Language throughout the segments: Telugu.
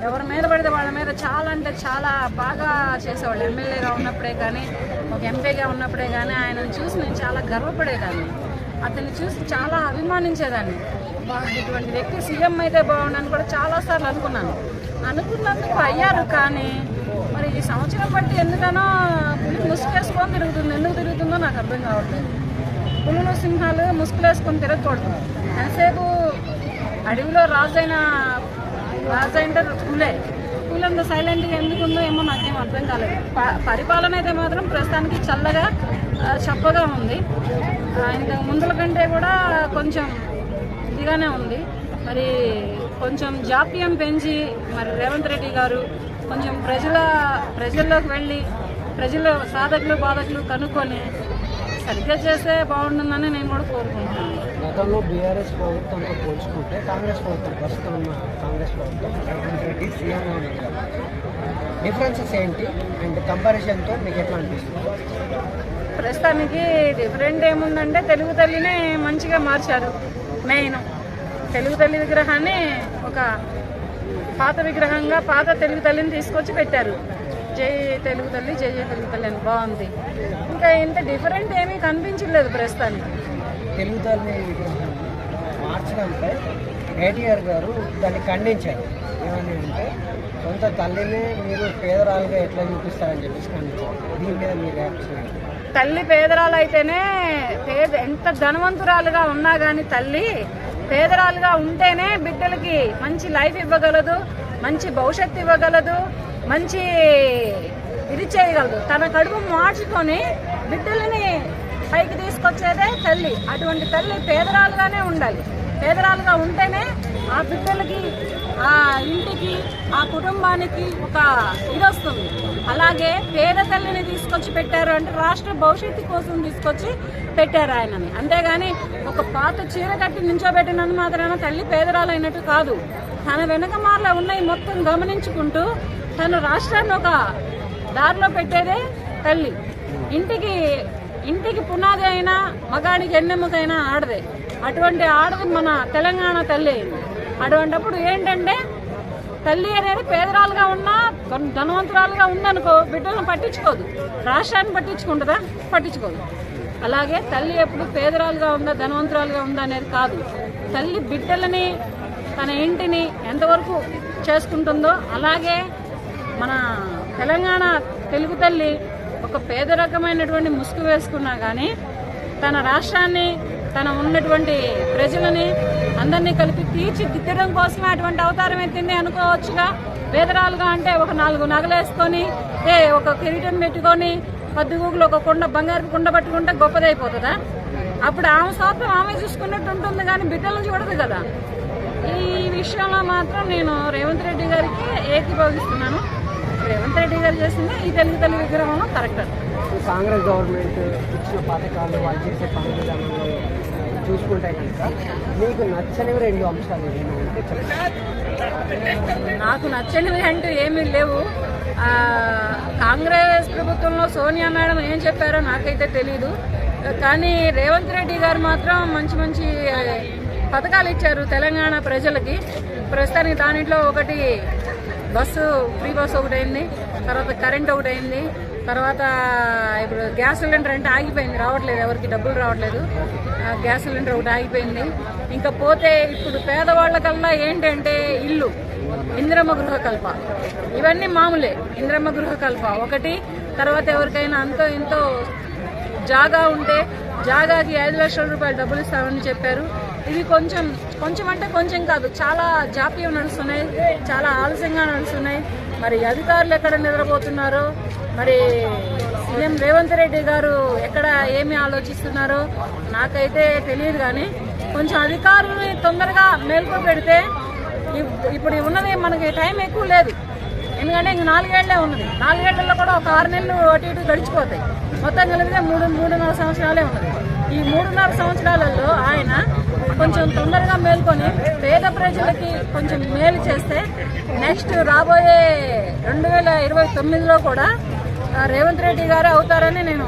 ఎవరి మీద పడితే వాళ్ళ మీద చాలా అంటే చాలా బాగా చేసేవాళ్ళు. ఎమ్మెల్యేగా ఉన్నప్పుడే కానీ, ఒక ఎంపీగా ఉన్నప్పుడే కానీ ఆయనను చూసి నేను చాలా గర్వపడేదాన్ని. అతన్ని చూసి చాలా అభిమానించేదాన్ని. ఇటువంటి వ్యక్తి సీఎం అయితే బాగుండని కూడా చాలాసార్లు అనుకున్నందుకు అయ్యారు. కానీ మరి ఈ సంవత్సరం బట్టి ఎందుకనో పులి ముసుకేసుకొని తిరుగుతుంది. ఎందుకు తిరుగుతుందో నాకు అర్థం కావట్లేదు. పులులు సింహాలు ముసుగులేసుకొని తిరగకూడదు. ఎంతసేపు అడవిలో రాజు అంటే పులంత సైలెంట్గా ఎందుకుందో ఏమో నాకేం అర్థం కాలేదు. పరిపాలన అయితే మాత్రం ప్రస్తుతానికి చల్లగా చప్పగా ఉంది. ఇంతకు ముందుల కంటే కూడా కొంచెం ఇదిగానే ఉంది. మరి కొంచెం జాప్యం పెంచి మరి రేవంత్ రెడ్డి గారు కొంచెం ప్రజల్లోకి వెళ్ళి ప్రజల సాధకులు బాధకులు కనుక్కొని సరిగ్గా చేస్తే బాగుంటుందని నేను కూడా కోరుకుంటున్నాను. గతంలో బీఆర్ఎస్ ప్రభుత్వంతో పోల్చుకుంటే కాంగ్రెస్ ప్రభుత్వం, ప్రస్తుతం ఉన్న కాంగ్రెస్ ప్రభుత్వం రేవంత్ రెడ్డి సీఎంగా ఉన్నారు కదా, డిఫరెన్సెస్ ఏంటి అండ్ కంపారిజన్తో మీకు ఎట్లా అనిపిస్తుంది? ప్రస్తుతానికి డిఫరెంట్ ఏముందంటే తెలుగు తల్లినే మంచిగా మార్చారు. మెయిన్ తెలుగు తల్లి విగ్రహాన్ని ఒక పాత విగ్రహంగా పాత తెలుగు తల్లిని తీసుకొచ్చి పెట్టారు. జై తెలుగు తల్లి, జై జై తెలుగు తల్లి అని బాగుంది. ఇంకా ఇంత డిఫరెంట్ ఏమీ కనిపించలేదు ప్రస్తుతానికి. తెలుగు తల్లి విగ్రహాన్ని మార్చడంపై కేటీఆర్ గారు దాన్ని ఖండించారు. ఏమని అంటే సొంత తల్లిని మీరు పేదరాలుగా ఎట్లా చూపిస్తారని చెప్పేసి ఖండించారు. దీని మీద మీ రియాక్షన్? తల్లి పేదరాలు అయితేనే ఎంత ధనవంతురాలుగా ఉన్నా కానీ తల్లి పేదరాలుగా ఉంటేనే బిడ్డలకి మంచి లైఫ్ ఇవ్వగలదు, మంచి భవిష్యత్తు ఇవ్వగలదు, మంచి ఇది చేయగలదు. తన కడుపు మార్చుకొని బిడ్డలని పైకి తీసుకొచ్చేదే తల్లి. అటువంటి తల్లి పేదరాలుగానే ఉండాలి. పేదరాలుగా ఉంటేనే ఆ బిడ్డలకి, ఆ ఇంటికి, ఆ కుటుంబానికి ఒక ఇది వస్తుంది. అలాగే పేద తల్లిని తీసుకొచ్చి పెట్టారు అంటే రాష్ట్ర భవిష్యత్తు కోసం తీసుకొచ్చి పెట్టారు ఆయనని. అంతేగాని ఒక పాత చీర కట్టి నించోబెట్టినందు మాత్రాన తల్లి పేదరాలు అయినట్టు కాదు. తన వెనక మార్లో ఉన్నాయి మొత్తం గమనించుకుంటూ తను రాష్ట్రాన్ని ఒక దారిలో పెట్టేదే తల్లి. ఇంటికి పునాది అయినా మగాడికి ఎన్నెమ్మకైనా ఆడదే. అటువంటి ఆడది మన తెలంగాణ తల్లి. అటువంటిప్పుడు ఏంటంటే తల్లి అనేది పేదరాలుగా ఉన్నా ధనవంతురాలుగా ఉందనుకో బిడ్డలను పట్టించుకోదు. రాష్ట్రాన్ని పట్టించుకుంటుందా? పట్టించుకోదు. అలాగే తల్లి ఎప్పుడు పేదరాలుగా ఉందా ధనవంతురాలుగా ఉందా అనేది కాదు. తల్లి బిడ్డలని తన ఇంటిని ఎంతవరకు చేసుకుంటుందో అలాగే మన తెలంగాణ తెలుగు తల్లి ఒక పేద రకమైనటువంటి ముసుగు వేసుకున్నా కానీ తన రాష్ట్రాన్ని, తన ఉన్నటువంటి ప్రజలని అందరినీ కలిపి తీర్చిదిద్దడం కోసమే అటువంటి అవతారం ఎత్తింది అనుకోవచ్చుగా. పేదరాలుగా అంటే ఒక 4 నగలేసుకొని ఒక కిరీటం పెట్టుకొని పద్దుగూగులు ఒక బంగారు కుండ పట్టుకుంటే గొప్పదైపోతుందా? అప్పుడు ఆమె స్వార్థం ఆమె చూసుకున్నట్టు ఉంటుంది కానీ బిడ్డలను చూడదు కదా. ఈ విషయంలో మాత్రం నేను రేవంత్ రెడ్డి గారికి ఏకీభవిస్తున్నాను. రేవంత్ రెడ్డి గారు చేసింది ఈ తెలుగు తల్లి విగ్రహంలో కరెక్ట్. కాంగ్రెస్ గవర్నమెంట్ ఇచ్చిన పథకాలు వాళ్ళు చేసే పని విధానంలో చూసుకుంటే కనుక మీకు నచ్చనివి 2 అంశాలు ఏమంటే చెప్పండి. నాకు నచ్చనివి అంటూ ఏమీ లేవు. కాంగ్రెస్ ప్రభుత్వంలో సోనియా మేడం ఏం చెప్పారో నాకైతే తెలీదు. కానీ రేవంత్ రెడ్డి గారు మాత్రం మంచి పథకాలు ఇచ్చారు తెలంగాణ ప్రజలకి. ప్రస్తుతానికి దానిలో ఒకటి ఫ్రీ బస్సు ఒకటి అయింది, తర్వాత కరెంట్ ఒకటి అయింది, తర్వాత ఇప్పుడు గ్యాస్ సిలిండర్ అంటే ఆగిపోయింది, రావట్లేదు, ఎవరికి డబ్బులు రావట్లేదు. గ్యాస్ సిలిండర్ ఒకటి ఆగిపోయింది. ఇంకా పోతే ఇప్పుడు పేదవాళ్ళకల్లా ఏంటంటే ఇల్లు, ఇందిరమ్మ గృహకల్ప, ఇవన్నీ మామూలే. ఇందిరమ్మ గృహకల్ప ఒకటి, తర్వాత ఎవరికైనా అంతో ఇంతో జాగా ఉంటే జాగాకి 5 లక్షల రూపాయలు డబ్బులు ఇస్తామని చెప్పారు. ఇవి కొంచెం అంటే కొంచెం కాదు, చాలా జాప్యం నడుస్తున్నాయి, చాలా ఆలస్యంగా నడుస్తున్నాయి. మరి అధికారులు ఎక్కడ నిద్రపోతున్నారో, మరి సీఎం రేవంత్ రెడ్డి గారు ఎక్కడ ఏమి ఆలోచిస్తున్నారో నాకైతే తెలియదు. కానీ కొంచెం అధికారులని తొందరగా మేల్కో పెడితే ఇప్పుడు ఉన్నది మనకి టైం ఎక్కువ లేదు. ఎందుకంటే ఇంక 4 ఏళ్లే ఉన్నది. 4 ఏళ్లలో కూడా ఒక 6 నెలలు అటు ఇటు గడిచిపోతాయి. మొత్తం కలిపితే 3.5 సంవత్సరాలే ఉన్నది. ఈ 3.5 సంవత్సరాలలో ఆయన కొంచెం తొందరగా మేల్కొని పేద ప్రజలకి కొంచెం మేలు చేస్తే నెక్స్ట్ రాబోయే 2029లో కూడా రేవంత్ రెడ్డి గారే అవుతారని, నేను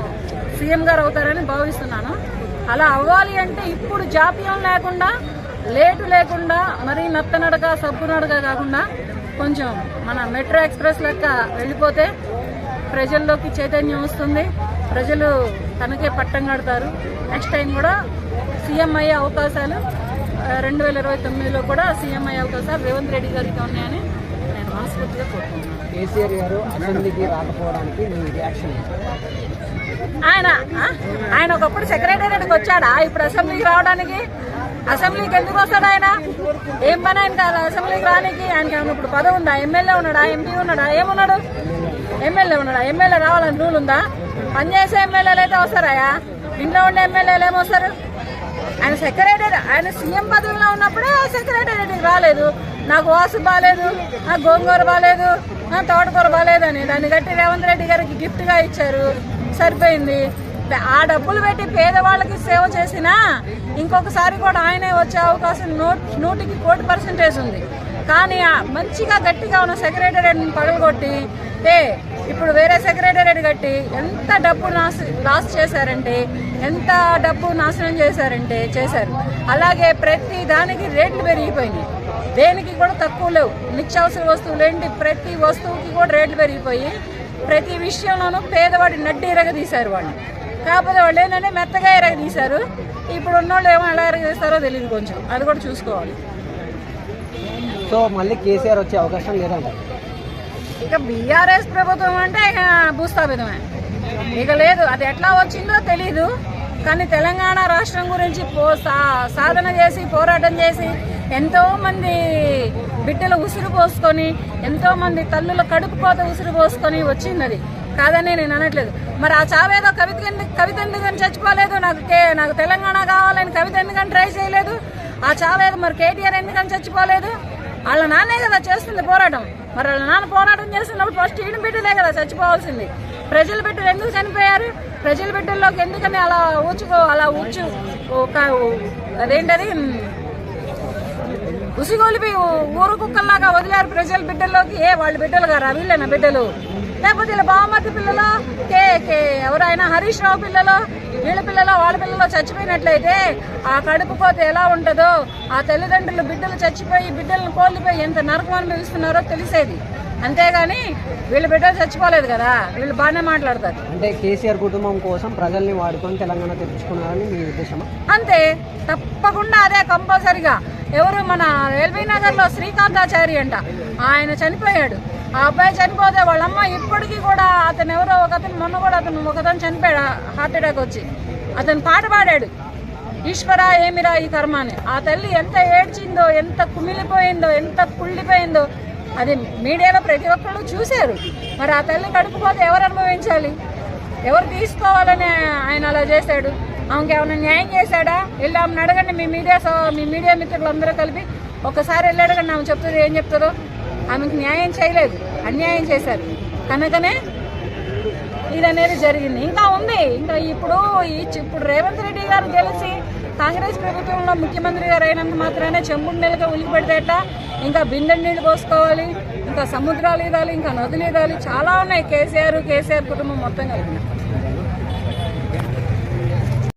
సీఎం గారు అవుతారని భావిస్తున్నాను. అలా అవ్వాలి అంటే ఇప్పుడు జాప్యం లేకుండా, లేటు లేకుండా, మరీ నత్తనడక సబ్బు నడక కాకుండా కొంచెం మన మెట్రో ఎక్స్ప్రెస్ లెక్క వెళ్ళిపోతే ప్రజల్లోకి చైతన్యం వస్తుంది, ప్రజలు తనకే పట్టం కడతారు. నెక్స్ట్ టైం కూడా సీఎం అయ్యే అవకాశాలు 2029లో కూడా సీఎం అయ్యే అవకాశాలు రేవంత్ రెడ్డి గారికి ఉన్నాయని నేను మనస్ఫూర్తిగా కోరుకుంటున్నాను. కేసీఆర్ గారు అసెంబ్లీకి రాకపోవడానికి మీ రియాక్షన్? ఆయన ఒకప్పుడు సెక్రటేరియట్కి వచ్చాడా? ఇప్పుడు అసెంబ్లీకి రావడానికి? అసెంబ్లీకి ఎందుకు వస్తాడు ఆయన? ఏం పని ఆయన కాదు అసెంబ్లీకి రానికి? ఆయనకి ఏమన్నా ఇప్పుడు పదవి ఉందా? ఎమ్మెల్యే ఉన్నాడా? ఎంపీ ఉన్నాడా? ఏమున్నాడు? ఎమ్మెల్యే ఉన్నాడా? ఎమ్మెల్యే రావాలని రూల్ ఉందా? పనిచేసే ఎమ్మెల్యేలు అయితే వస్తారాయా? ఇంట్లో ఉండే ఎమ్మెల్యేలు ఏమొస్తారు? ఆయన సెక్రటరీ, ఆయన సీఎం పదవిలో ఉన్నప్పుడే సెక్రటరీకి రాలేదు. నాకు వాసు బాగాలేదు, నాకు గోంగూర బాగాలేదు, నాకు తోటకూర బాగాలేదు అని దాన్ని కట్టి రేవంత్ రెడ్డి గారికి గిఫ్ట్గా ఇచ్చారు, సరిపోయింది. ఆ డబ్బులు పెట్టి పేదవాళ్ళకి సేవ చేసినా ఇంకొకసారి కూడా ఆయనే వచ్చే అవకాశం 100% ఉంది. కానీ మంచిగా గట్టిగా ఉన్న సెక్రటరీని పగలగొట్టి ఇప్పుడు వేరే సెక్రటరీ కట్టి ఎంత డబ్బు లాస్ చేశారంటే, ఎంత డబ్బు నాశనం చేశారు. అలాగే ప్రతి దానికి రేట్లు పెరిగిపోయినాయి, దేనికి కూడా తక్కువ లేవు. నిత్యావసర వస్తువులు ఏంటి, ప్రతి వస్తువుకి కూడా రేట్లు పెరిగిపోయి ప్రతి విషయంలోనూ పేదవాడి నడ్డి ఎరగదీశారు వాళ్ళు. కాకపోతే వాళ్ళు ఏంటంటే మెత్తగా ఎరగదీశారు. ఇప్పుడు ఉన్నోళ్ళు ఏమో ఎలా ఎరగదీస్తారో తెలియదు, కొంచెం అది కూడా చూసుకోవాలి. సో మళ్ళీ కేసీఆర్ వచ్చే అవకాశం లేదంట. ఇక బీఆర్ఎస్ ప్రభుత్వం అంటే ఇక భూస్థాపితమే, ఇక లేదు. అది ఎట్లా వచ్చిందో తెలీదు, కానీ తెలంగాణ రాష్ట్రం గురించి సాధన చేసి పోరాటం చేసి ఎంతో మంది బిడ్డలు ఉసిరు పోసుకొని, ఎంతో మంది తల్లుల కడుపు కోత ఉసిరు పోసుకొని వచ్చింది. అది కాదని నేను అనట్లేదు. మరి ఆ చావేదో కవిత ఎందుకని చచ్చిపోలేదు? నాకు తెలంగాణ కావాలని కవిత ఎందుకని ట్రై చేయలేదు? ఆ చావేదో మరి కేటీఆర్ ఎందుకని చచ్చిపోలేదు? వాళ్ళ నాన్నే కదా చేస్తుంది పోరాటం. మరి వాళ్ళ నాన్న పోరాటం చేస్తున్నప్పుడు ఫస్ట్ ఈయన బిడ్డలే కదా చచ్చిపోవాల్సింది. ప్రజల బిడ్డలు ఎందుకు చనిపోయారు? ప్రజల బిడ్డల్లోకి ఎందుకని అలా అదేంటది ఉసిగొలిపి ఊరు కుక్కల్లాగా వదిలేరు ప్రజల బిడ్డల్లోకి. వాళ్ళ బిడ్డలు గారా? వీళ్ళేనా బిడ్డలు? లేకపోతే వీళ్ళ బావమతి పిల్లలు, ఎవరైనా హరీష్ రావు పిల్లలు, వీళ్ళ పిల్లలు, వాళ్ళ పిల్లలు చచ్చిపోయినట్లయితే ఆ కడుపు కోత ఎలా ఉంటుందో, ఆ తల్లిదండ్రులు బిడ్డలు చచ్చిపోయి బిడ్డలను కోల్పోయి ఎంత నరకం అనుభవిస్తున్నారో తెలిసేది. అంతేగాని వీళ్ళ బిడ్డలు చచ్చిపోలేదు కదా, వీళ్ళు బాగానే మాట్లాడతారు. అంటే కేసీఆర్ కుటుంబం కోసం ప్రజల్ని వాడుకొని తెలంగాణ తెప్పించుకున్నారని మీ ఉద్దేశమా? అంతే, తప్పకుండా అదే కంపల్సరిగా. ఎవరు మన ఎల్బీ నగర్లో శ్రీకాంతాచారి అంట, ఆయన చనిపోయాడు. ఆ అబ్బాయి చనిపోతే వాళ్ళమ్మ ఇప్పటికీ కూడా అతను ఎవరో మొన్న కూడా ఒకతను చనిపోయాడు హార్ట్ అటాక్ వచ్చి. అతను పాట పాడాడు, ఈశ్వరా ఏమిరా ఈ కర్మ అని. ఆ తల్లి ఎంత ఏడ్చిందో, ఎంత కుమిలిపోయిందో, ఎంత కుళ్ళిపోయిందో అది మీడియాలో ప్రతి ఒక్కళ్ళు చూశారు. మరి ఆ తల్లి కడుపుపోతే ఎవరు అనుభవించాలి? ఎవరు తీసుకోవాలని ఆయన అలా చేశాడు? ఆమెకి ఏమైనా న్యాయం చేశాడా? వెళ్ళి ఆమెను అడగండి, మీ మీడియా మిత్రులందరూ కలిపి ఒకసారి వెళ్ళి అడగండి, ఆమె చెప్తుంది ఏం చెప్తుందో. ఆమెకు న్యాయం చేయలేదు, అన్యాయం చేశారు. కనుకనే ఇది అనేది జరిగింది. ఇంకా ఉంది, ఇంకా ఇప్పుడు రేవంత్ రెడ్డి గారు గెలిచి కాంగ్రెస్ ప్రభుత్వంలో ముఖ్యమంత్రి గారు అయినంత మాత్రానే చెంబుడు నెలగా ఉలికి పెడితేట ఇంకా బిందె నీళ్ళు పోసుకోవాలి, ఇంకా సముద్రాలు ఇదాలి, ఇంకా నదులు ఇదాలి, చాలా ఉన్నాయి. కేసీఆర్ కుటుంబం మొత్తం కలిగిన